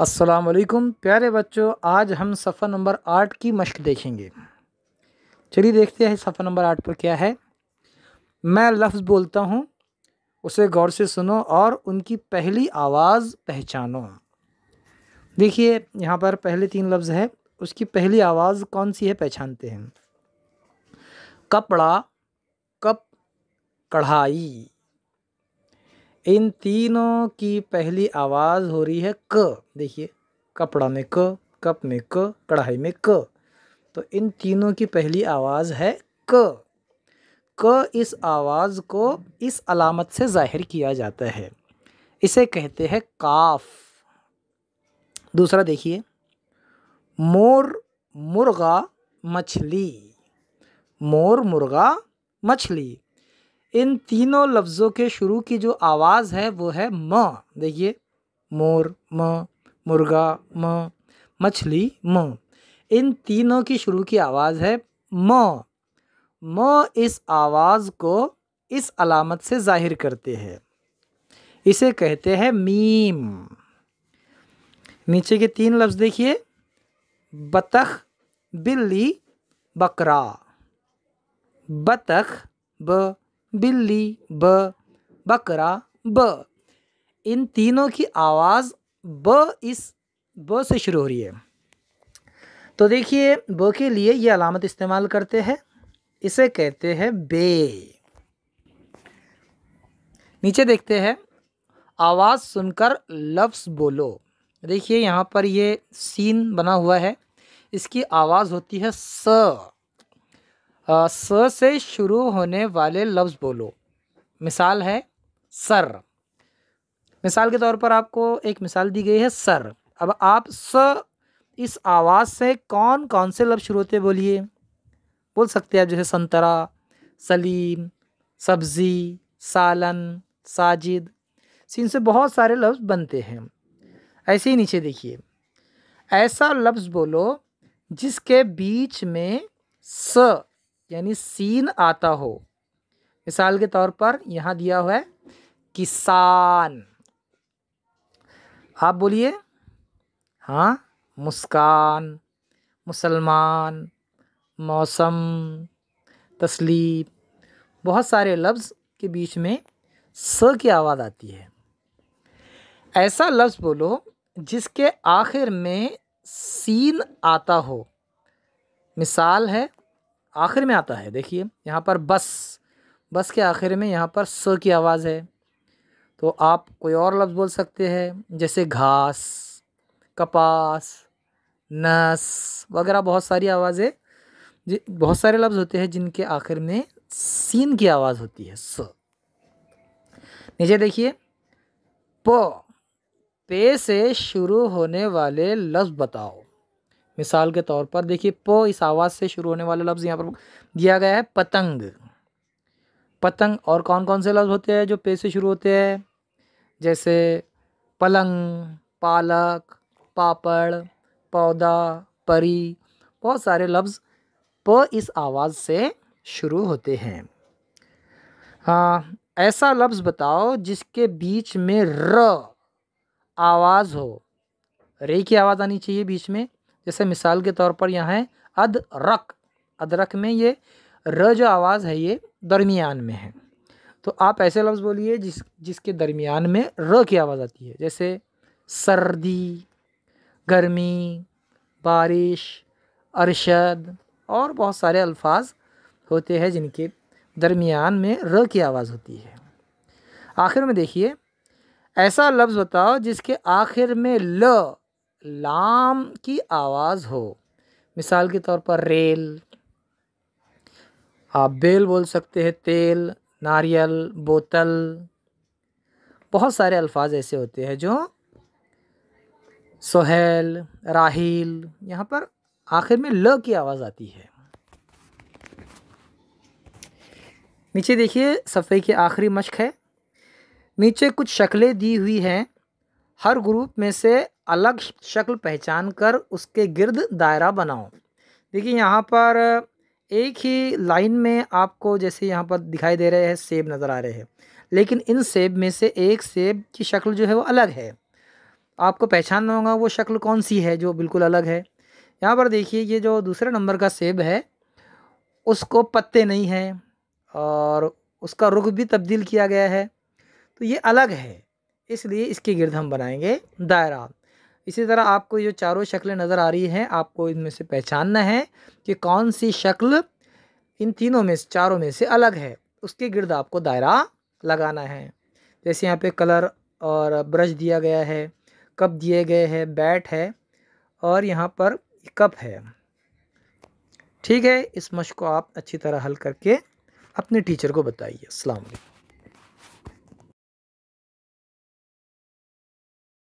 अस्सलाम वालेकुम प्यारे बच्चों, आज हम सफ़ा नंबर 8 की मश्क देखेंगे। चलिए देखते हैं सफ़ा नंबर 8 पर क्या है। मैं लफ्ज़ बोलता हूँ, उसे गौर से सुनो और उनकी पहली आवाज़ पहचानो। देखिए यहाँ पर पहले 3 लफ्ज़ है, उसकी पहली आवाज़ कौन सी है पहचानते हैं। कपड़ा, कप, कढ़ाई। इन तीनों की पहली आवाज़ हो रही है क। देखिए कपड़ा में क, कप में क, कढ़ाई में क। तो इन तीनों की पहली आवाज़ है क। क इस आवाज़ को इस अलामत से ज़ाहिर किया जाता है, इसे कहते हैं काफ। दूसरा देखिए, मोर, मुर्गा, मछली। मोर, मुर्गा, मछली। इन तीनों लफ्ज़ों के शुरू की जो आवाज़ है वो है म। देखिए मोर म, मुर्गा म, मछली म। इन तीनों की शुरू की आवाज़ है म। म इस आवाज़ को इस अलामत से ज़ाहिर करते हैं, इसे कहते हैं मीम। नीचे के 3 लफ्ज़ देखिए, बतख, बिल्ली, बकरा। बतख ब, बिल्ली ब, बकरा ब। इन तीनों की आवाज़ इस ब से शुरू हो रही है। तो देखिए ब के लिए ये अलामत इस्तेमाल करते हैं, इसे कहते हैं बे। नीचे देखते हैं, आवाज़ सुनकर लफ्ज़ बोलो। देखिए यहाँ पर ये सीन बना हुआ है, इसकी आवाज़ होती है स। स से शुरू होने वाले लफ्ज़ बोलो। मिसाल है सर। मिसाल के तौर पर आपको एक मिसाल दी गई है सर। अब आप स इस आवाज़ से कौन कौन से लफ्ज़ शुरू होते बोलिए। बोल सकते हैं आप, जैसे संतरा, सलीम, सब्ज़ी, सालन, साजिद। सीन से बहुत सारे लफ्ज़ बनते हैं। ऐसे ही नीचे देखिए, ऐसा लफ्ज़ बोलो जिसके बीच में स यानी सीन आता हो। मिसाल के तौर पर यहाँ दिया हुआ है किसान। आप बोलिए, हाँ, मुस्कान, मुसलमान, मौसम, तस्लीम। बहुत सारे लफ्ज़ के बीच में स की आवाज़ आती है। ऐसा लफ्ज़ बोलो जिसके आखिर में सीन आता हो। मिसाल है आखिर में आता है। देखिए यहाँ पर बस, बस के आखिर में यहाँ पर स की आवाज़ है। तो आप कोई और लफ्ज़ बोल सकते हैं, जैसे घास, कपास, नस वगैरह। बहुत सारी आवाज़ें, बहुत सारे लफ्ज़ होते हैं जिनके आखिर में सीन की आवाज़ होती है, स। नीचे देखिए, प, पे से शुरू होने वाले लफ्ज़ बताओ। मिसाल के तौर पर देखिए, प इस आवाज़ से शुरू होने वाला लफ्ज़ यहाँ पर दिया गया है पतंग। पतंग। और कौन कौन से लफ्ज़ होते हैं जो पे से शुरू होते हैं, जैसे पलंग, पालक, पापड़, पौधा, परी। बहुत सारे लफ्ज़ प इस आवाज़ से शुरू होते हैं। हाँ, ऐसा लफ्ज़ बताओ जिसके बीच में र आवाज़ हो। रे की आवाज़ आनी चाहिए बीच में। जैसे मिसाल के तौर पर यहाँ है अदरक। अदरक में ये र जो आवाज़ है ये दरमियान में है। तो आप ऐसे लफ्ज़ बोलिए जिसके दरमियान में र की आवाज़ आती है, जैसे सर्दी, गर्मी, बारिश, अरशद। और बहुत सारे अल्फाज होते हैं जिनके दरमियान में र की आवाज़ होती है। आखिर में देखिए, ऐसा लफ्ज़ बताओ जिसके आखिर में लाम की आवाज़ हो। मिसाल के तौर पर रेल। आप बेल बोल सकते हैं, तेल, नारियल, बोतल। बहुत सारे अल्फाज ऐसे होते हैं जो सोहेल, राहिल, यहाँ पर आखिर में ल की आवाज़ आती है। नीचे देखिए, सफ़े की आखिरी मश्क है। नीचे कुछ शक्लें दी हुई हैं, हर ग्रुप में से अलग शक्ल पहचान कर उसके गिर्द दायरा बनाओ। देखिए यहाँ पर एक ही लाइन में आपको, जैसे यहाँ पर दिखाई दे रहे हैं सेब नज़र आ रहे हैं, लेकिन इन सेब में से एक सेब की शक्ल जो है वो अलग है। आपको पहचानना होगा वो शक्ल कौन सी है जो बिल्कुल अलग है। यहाँ पर देखिए ये जो दूसरे नंबर का सेब है उसको पत्ते नहीं हैं और उसका रुख भी तब्दील किया गया है, तो ये अलग है, इसलिए इसके गिर्द हम बनाएंगे दायरा। इसी तरह आपको ये चारों शक्लें नज़र आ रही हैं, आपको इनमें से पहचानना है कि कौन सी शक्ल इन तीनों में से, चारों में से अलग है, उसके गिर्द आपको दायरा लगाना है। जैसे यहाँ पे कलर और ब्रश दिया गया है, कप दिए गए हैं, बैट है और यहाँ पर कप है। ठीक है, इस मशक को आप अच्छी तरह हल करके अपने टीचर को बताइए। अस्सलाम वालेकुम।